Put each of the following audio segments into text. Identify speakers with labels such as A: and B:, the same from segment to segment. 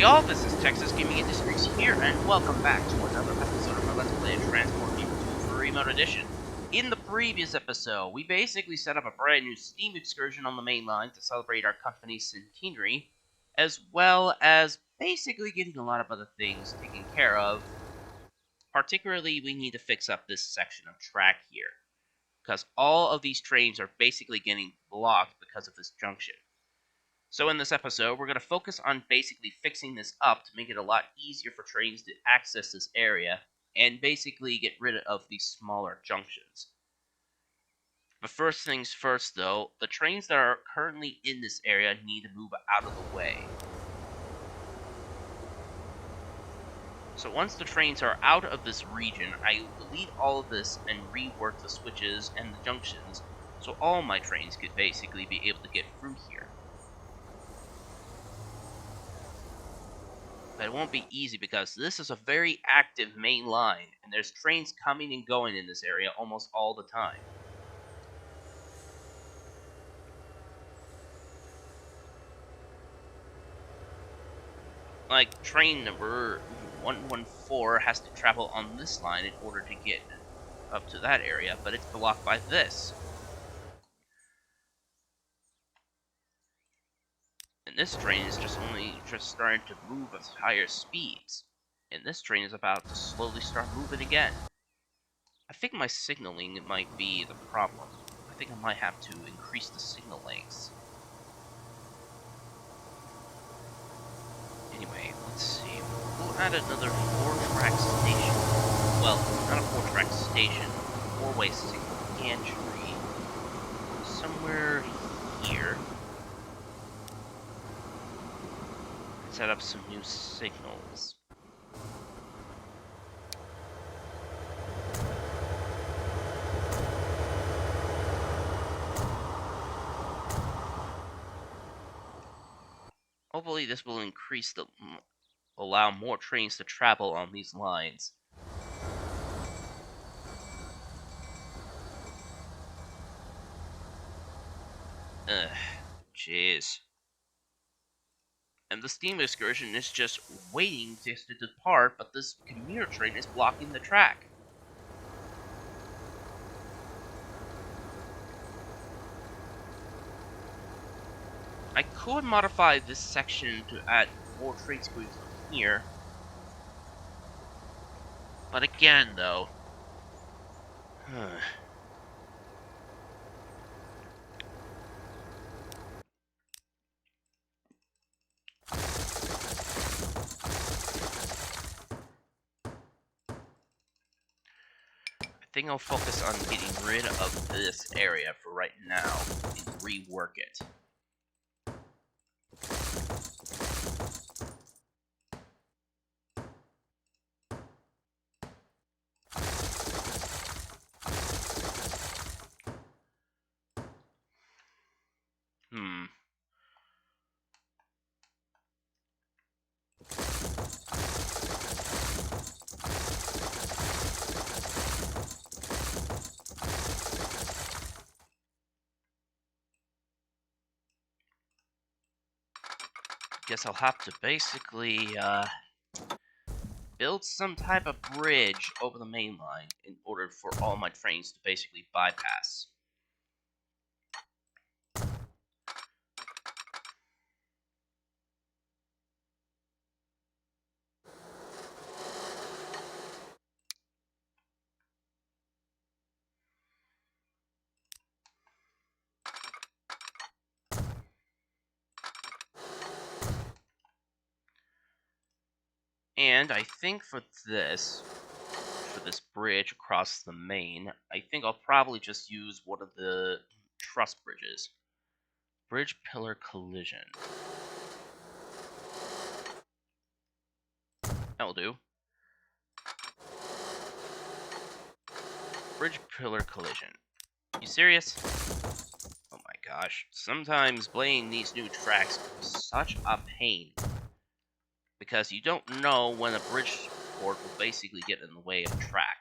A: y'all, this is Texas Gaming Industries here, and welcome back to another episode of our Let's Play Transport People 2 for Remote Edition. In the previous episode, we basically set up a brand new Steam excursion on the main line to celebrate our company's centenary, as well as basically getting a lot of other things taken care of. Particularly, we need to fix up this section of track here, because all of these trains are basically getting blocked because of this junction. So in this episode, we're going to focus on basically fixing this up to make it a lot easier for trains to access this area, and basically get rid of these smaller junctions. But first things first though, the trains that are currently in this area need to move out of the way. So once the trains are out of this region, I will delete all of this and rework the switches and the junctions, so all my trains could basically be able to get through here. But it won't be easy because this is a very active main line, and there's trains coming and going in this area almost all the time. Like, train number 114 has to travel on this line in order to get up to that area, but it's blocked by this. And this train is just starting to move at higher speeds. And this train is about to slowly start moving again. I think my signaling might be the problem. I think I might have to increase the signal lengths. Anyway, let's see. We'll add another 4-track station. Well, not a 4-track station. 4-way signal gantry. Somewhere here. Set up some new signals. Hopefully this will allow more trains to travel on these lines. Jeez. And the steam excursion is just waiting to depart, but this commuter train is blocking the track. I could modify this section to add more trains going from here. But again, though... I think I'll focus on getting rid of this area for right now and rework it. Guess I'll have to basically build some type of bridge over the main line in order for all my trains to basically bypass. And I think for this bridge across the main, I think I'll probably just use one of the truss bridges. Bridge pillar collision. That'll do. Bridge pillar collision. You serious? Oh my gosh. Sometimes playing these new tracks is such a pain. Because you don't know when a bridge port will basically get in the way of the track.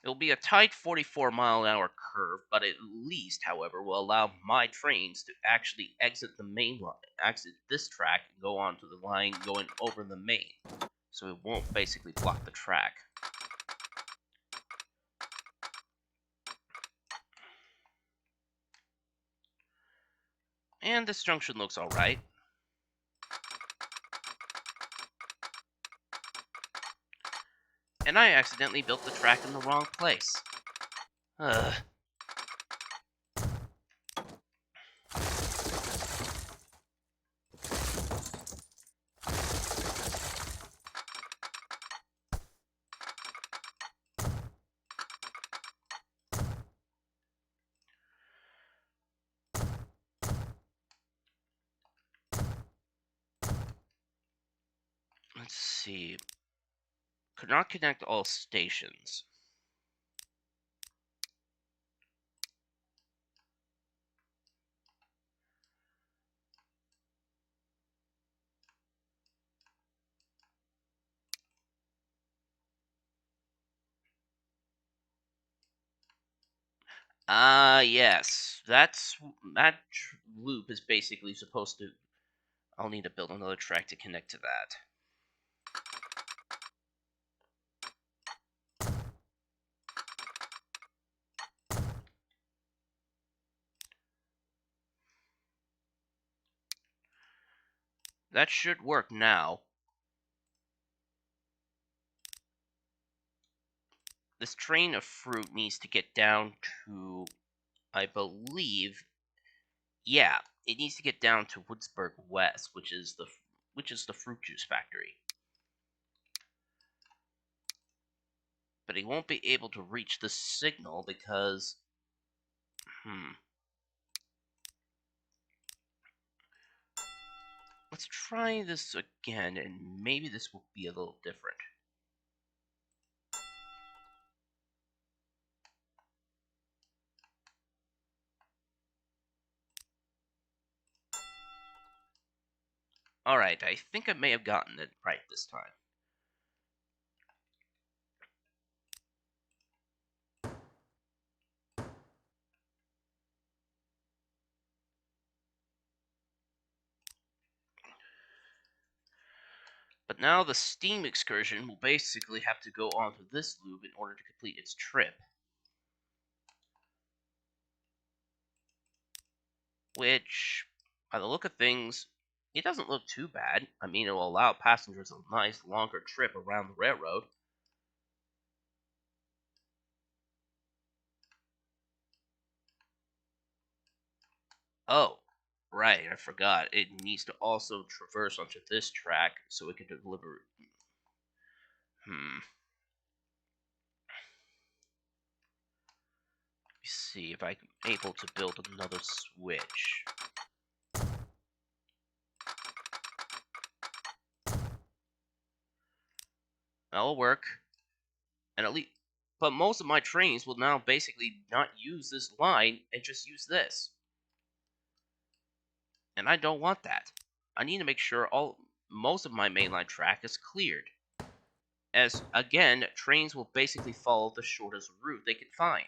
A: It'll be a tight 44-mile-an-hour curve, but at least, however, will allow my trains to actually exit the main line, exit this track, and go onto the line going over the main. So it won't basically block the track. And this junction looks alright. And I accidentally built the track in the wrong place. Ugh. Let's see. Could not connect all stations. Yes. That loop is basically supposed to... I'll need to build another track to connect to that. That should work now. This train of fruit needs to get down to, I believe, yeah, it needs to get down to Woodsburg West, which is the fruit juice factory. But he won't be able to reach the signal because, let's try this again, and maybe this will be a little different. Alright, I think I may have gotten it right this time. But now the steam excursion will basically have to go onto this loop in order to complete its trip. Which, by the look of things, it doesn't look too bad. I mean, it will allow passengers a nice, longer trip around the railroad. Oh, right, I forgot. It needs to also traverse onto this track so it can deliver... Let me see if I'm able to build another switch. That'll work. And at least... But most of my trains will now basically not use this line and just use this. And I don't want that. I need to make sure most of my mainline track is cleared. As, again, trains will basically follow the shortest route they can find.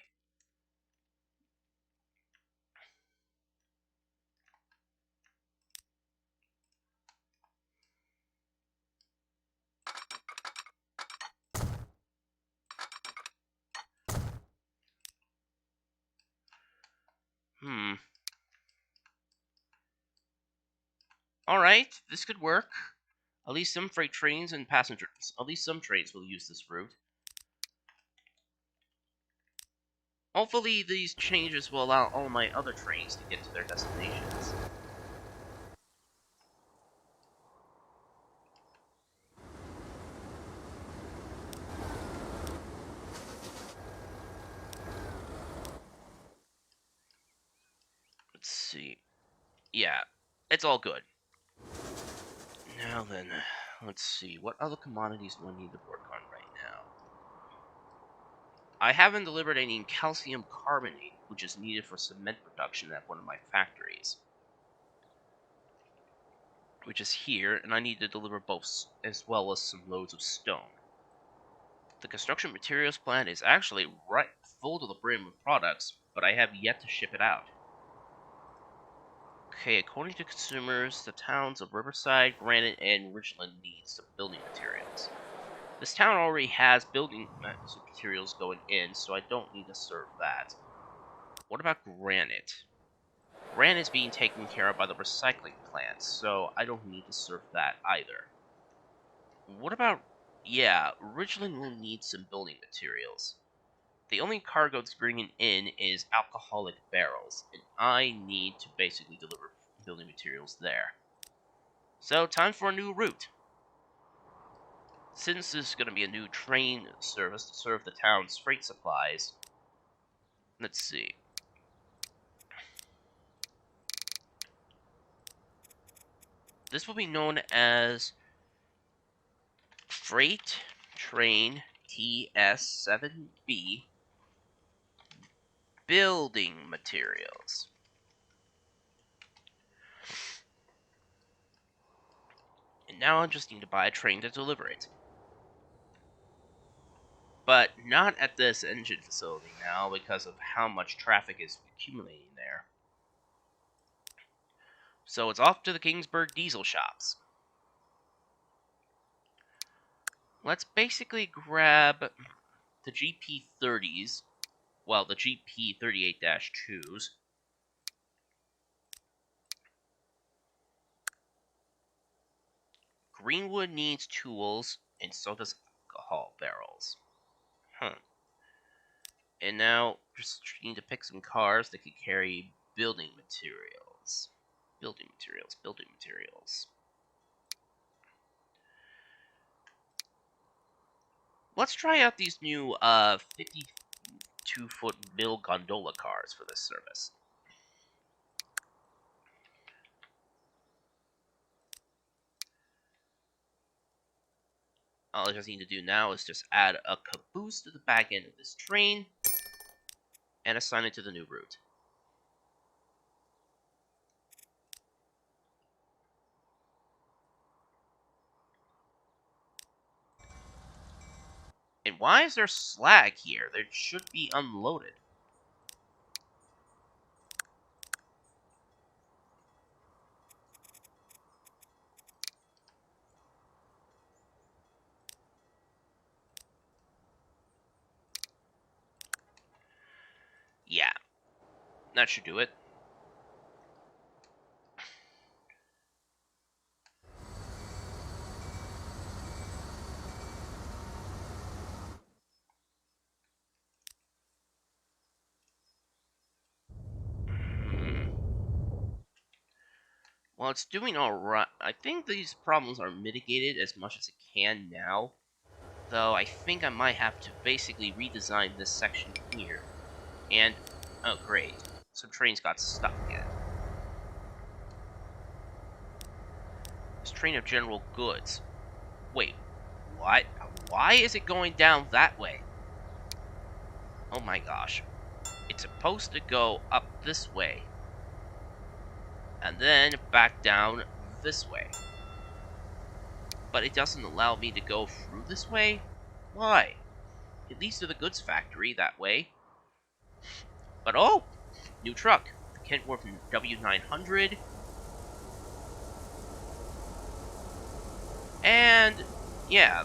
A: Alright, this could work. At least some freight trains and passengers. At least some trains will use this route. Hopefully these changes will allow all my other trains to get to their destinations. Let's see. Yeah, it's all good. Now then, let's see. What other commodities do I need to work on right now? I haven't delivered any calcium carbonate, which is needed for cement production at one of my factories. Which is here, and I need to deliver both, as well as some loads of stone. The construction materials plant is actually right full to the brim with products, but I have yet to ship it out. Okay, according to consumers, the towns of Riverside, Granite, and Ridgeland need some building materials. This town already has building materials going in, so I don't need to serve that. What about Granite? Granite is being taken care of by the recycling plant, so I don't need to serve that either. What about... Yeah, Ridgeland will need some building materials. The only cargo it's bringing in is alcoholic barrels, and I need to basically deliver building materials there. So, time for a new route. Since this is going to be a new train service to serve the town's freight supplies, let's see. This will be known as Freight Train TS7B Building Materials. And now I just need to buy a train to deliver it. But not at this engine facility now because of how much traffic is accumulating there. So it's off to the Kingsburg diesel shops. Let's basically grab the GP30s, well, the GP38-2s. Greenwood needs tools, and so does alcohol barrels. And now, just need to pick some cars that could carry building materials. Building materials, building materials. Let's try out these new 52-foot mill gondola cars for this service. All I just need to do now is just add a caboose to the back end of this train and assign it to the new route. And why is there slag here? There should be unloaded. Yeah, that should do it. Well, it's doing alright. I think these problems are mitigated as much as it can now. Though I think I might have to basically redesign this section here. And, oh great, some trains got stuck again. This train of general goods. Wait, what? Why is it going down that way? Oh my gosh. It's supposed to go up this way. And then back down this way. But it doesn't allow me to go through this way? Why? It leads to the goods factory that way. But oh! New truck. The Kentworth W900. And yeah,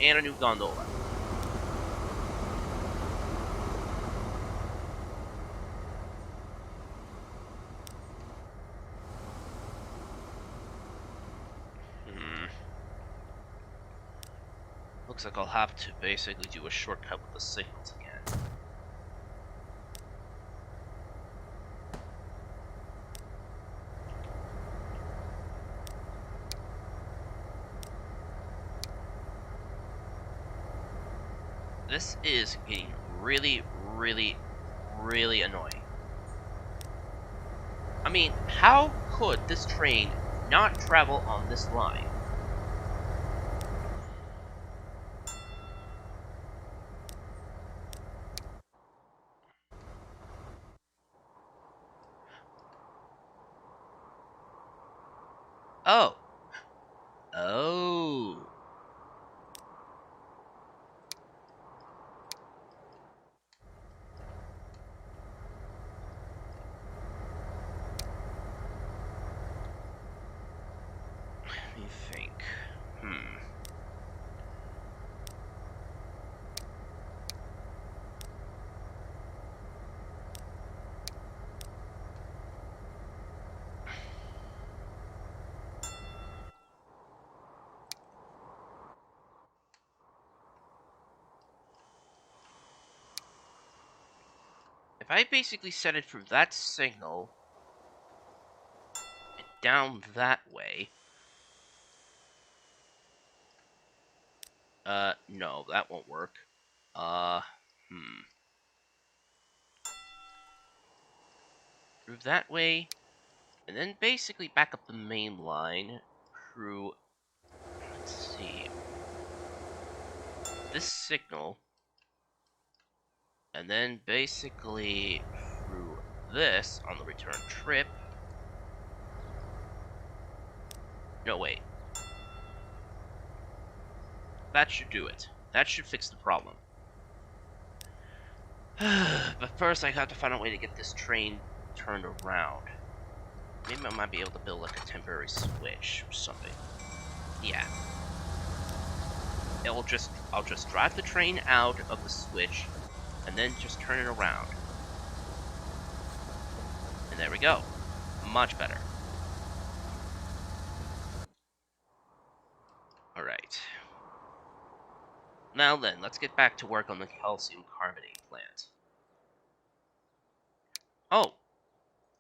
A: and a new gondola. Looks like I'll have to basically do a shortcut with the signals again. This is getting really, really, really annoying. I mean, how could this train not travel on this line? Oh. Oh. If I basically set it through that signal and down that way, no, that won't work. Through that way, and then basically back up the main line through, let's see, this signal, and then basically through this on the return trip. No, wait. That should do it. That should fix the problem. But first I have to find a way to get this train turned around. Maybe I might be able to build like a temporary switch or something. Yeah. I'll just drive the train out of the switch and then just turn it around. And there we go. Much better. Alright. Now then, let's get back to work on the calcium carbonate plant. Oh!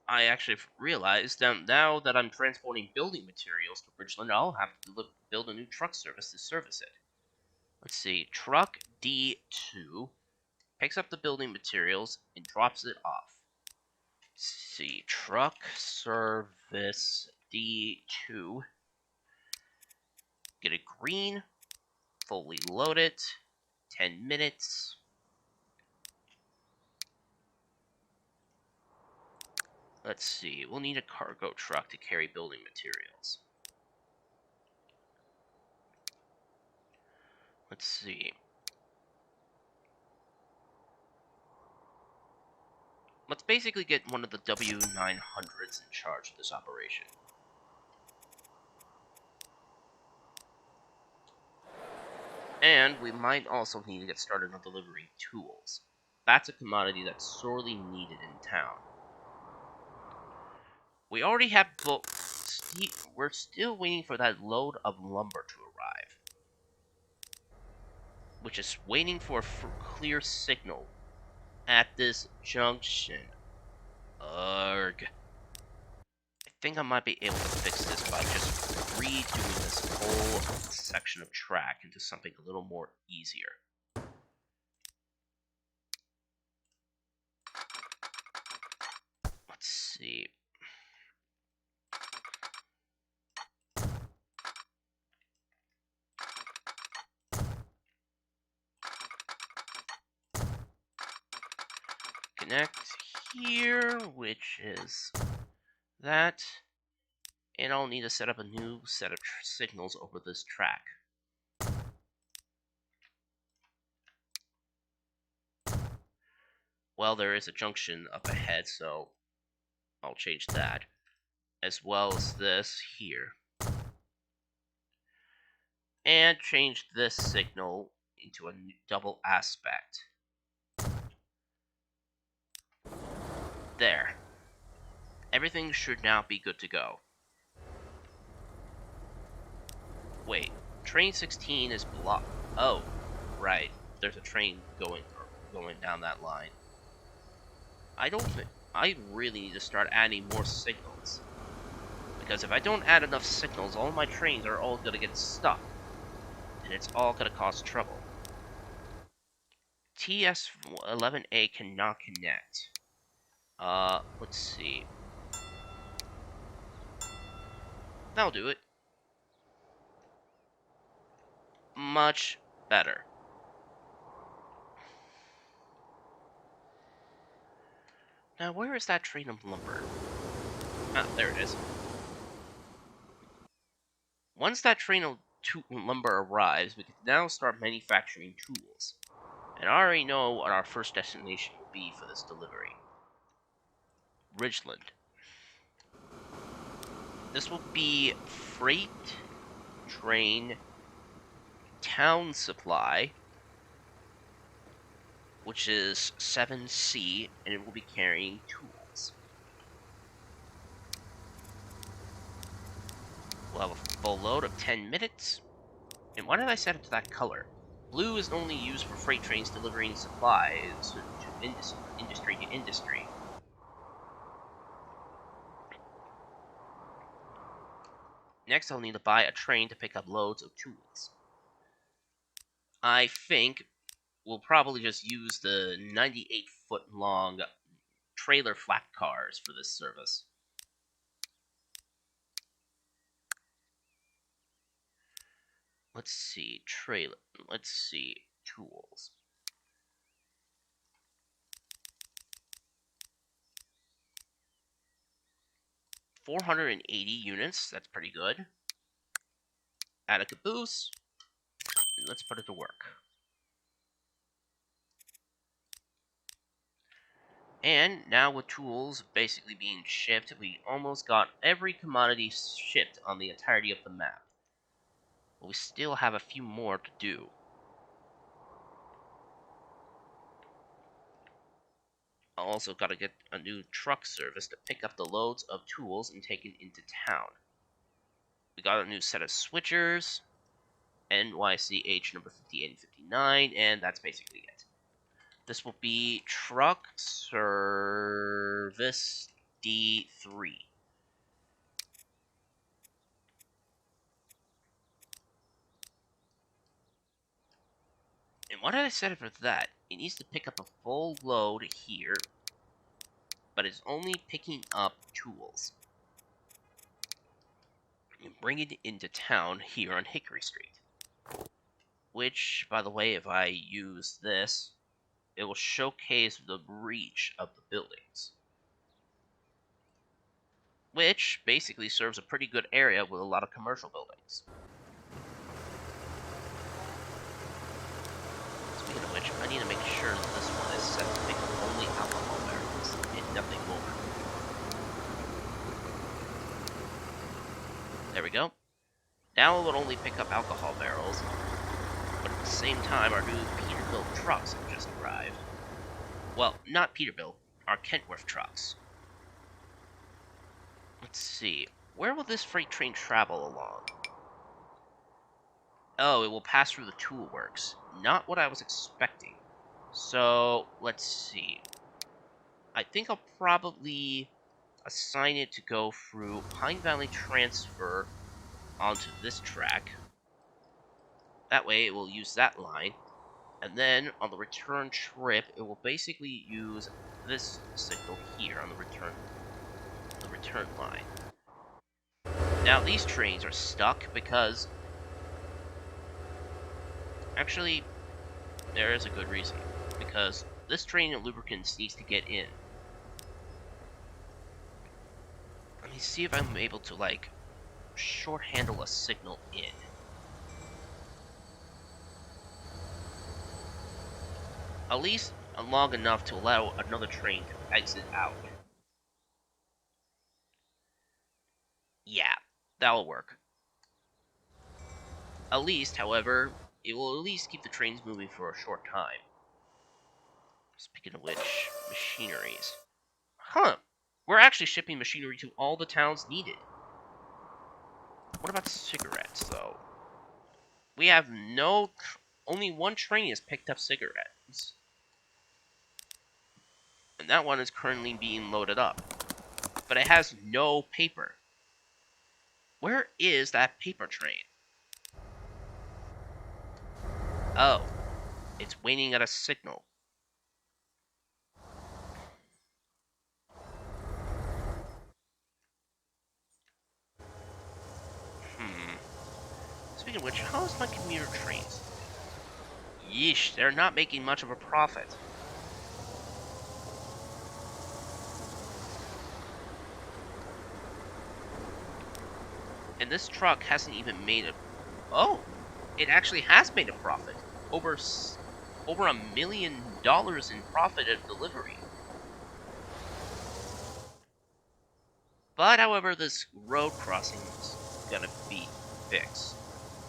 A: I actually realized that now that I'm transporting building materials to Bridgeland, I'll have to build a new truck service to service it. Let's see. Truck D2 picks up the building materials and drops it off. Let's see. Truck service D2. Get it green. Fully load it. 10 minutes. Let's see. We'll need a cargo truck to carry building materials. Let's see. Let's basically get one of the W900s in charge of this operation. And we might also need to get started on delivering tools. That's a commodity that's sorely needed in town. We already have we're still waiting for that load of lumber to arrive. Which is waiting for a clear signal at this junction. Ugh. I think I might be able to fix this by just redoing this whole section of track into something a little more easier. Let's see. Connect here, which is that. And I'll need to set up a new set of signals over this track. Well, there is a junction up ahead, so I'll change that. As well as this here. And change this signal into a double aspect. There. Everything should now be good to go. Wait, train 16 is blocked. Oh, right. There's a train going down that line. I really need to start adding more signals. Because if I don't add enough signals, all my trains are all gonna get stuck. And it's all gonna cause trouble. TS11A cannot connect. Let's see. That'll do it. Much better. Now, where is that train of lumber? Ah, there it is. Once that train of lumber arrives, we can now start manufacturing tools. And I already know what our first destination will be for this delivery. Ridgeland. This will be freight, train, town supply, which is 7C, and it will be carrying tools. We'll have a full load of 10 minutes. And why did I set it to that color? Blue is only used for freight trains delivering supplies to industry to industry. Next, I'll need to buy a train to pick up loads of tools. I think we'll probably just use the 98-foot long trailer flat cars for this service. Let's see, trailer. Let's see, tools. $480 units, that's pretty good. Add a caboose, and let's put it to work. And now with tools basically being shipped, we almost got every commodity shipped on the entirety of the map. But we still have a few more to do. Also got to get a new truck service to pick up the loads of tools and take it into town. We got a new set of switchers, NYCH number 58 and 59, and that's basically it. This will be truck service D3. And what did I set it for that? It needs to pick up a full load here, but it's only picking up tools. And bring it into town here on Hickory Street. Which, by the way, if I use this, it will showcase the reach of the buildings. Which basically serves a pretty good area with a lot of commercial buildings. Speaking of which, I need to make sure that this one is set to pick up only alcohol barrels and nothing more. There we go. Now it will only pick up alcohol barrels, but at the same time our new Peterbilt trucks have just arrived. Well, not Peterbilt, our Kentworth trucks. Let's see, where will this freight train travel along? Oh, it will pass through the tool works. Not what I was expecting. So, let's see. I think I'll probably assign it to go through Pine Valley Transfer onto this track. That way it will use that line. And then on the return trip, it will basically use this signal here on the return line. Now these trains are stuck because actually there is a good reason. Because this train of lubricants needs to get in. Let me see if I'm able to like short handle a signal in. At least long enough to allow another train to exit out. Yeah, that'll work. At least, however, it will at least keep the trains moving for a short time. Speaking of which, machineries. Huh, we're actually shipping machinery to all the towns needed. What about cigarettes, though? We have only one train has picked up cigarettes. And that one is currently being loaded up. But it has no paper. Where is that paper train? Oh, it's waiting at a signal. Speaking of which, how's my commuter trains? Yeesh, they're not making much of a profit. And this truck hasn't even made a... Oh! It actually has made a profit. Over $1 million in profit at delivery. But, however, this road crossing is gonna be fixed.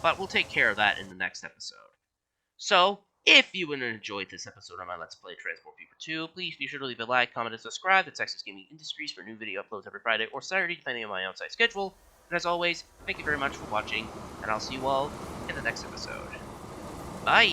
A: But we'll take care of that in the next episode. So, if you enjoyed this episode of my Let's Play Transport Fever 2, please be sure to leave a like, comment, and subscribe to Texas Gaming Industries for new video uploads every Friday or Saturday, depending on my outside schedule. And as always, thank you very much for watching, and I'll see you all in the next episode. Bye.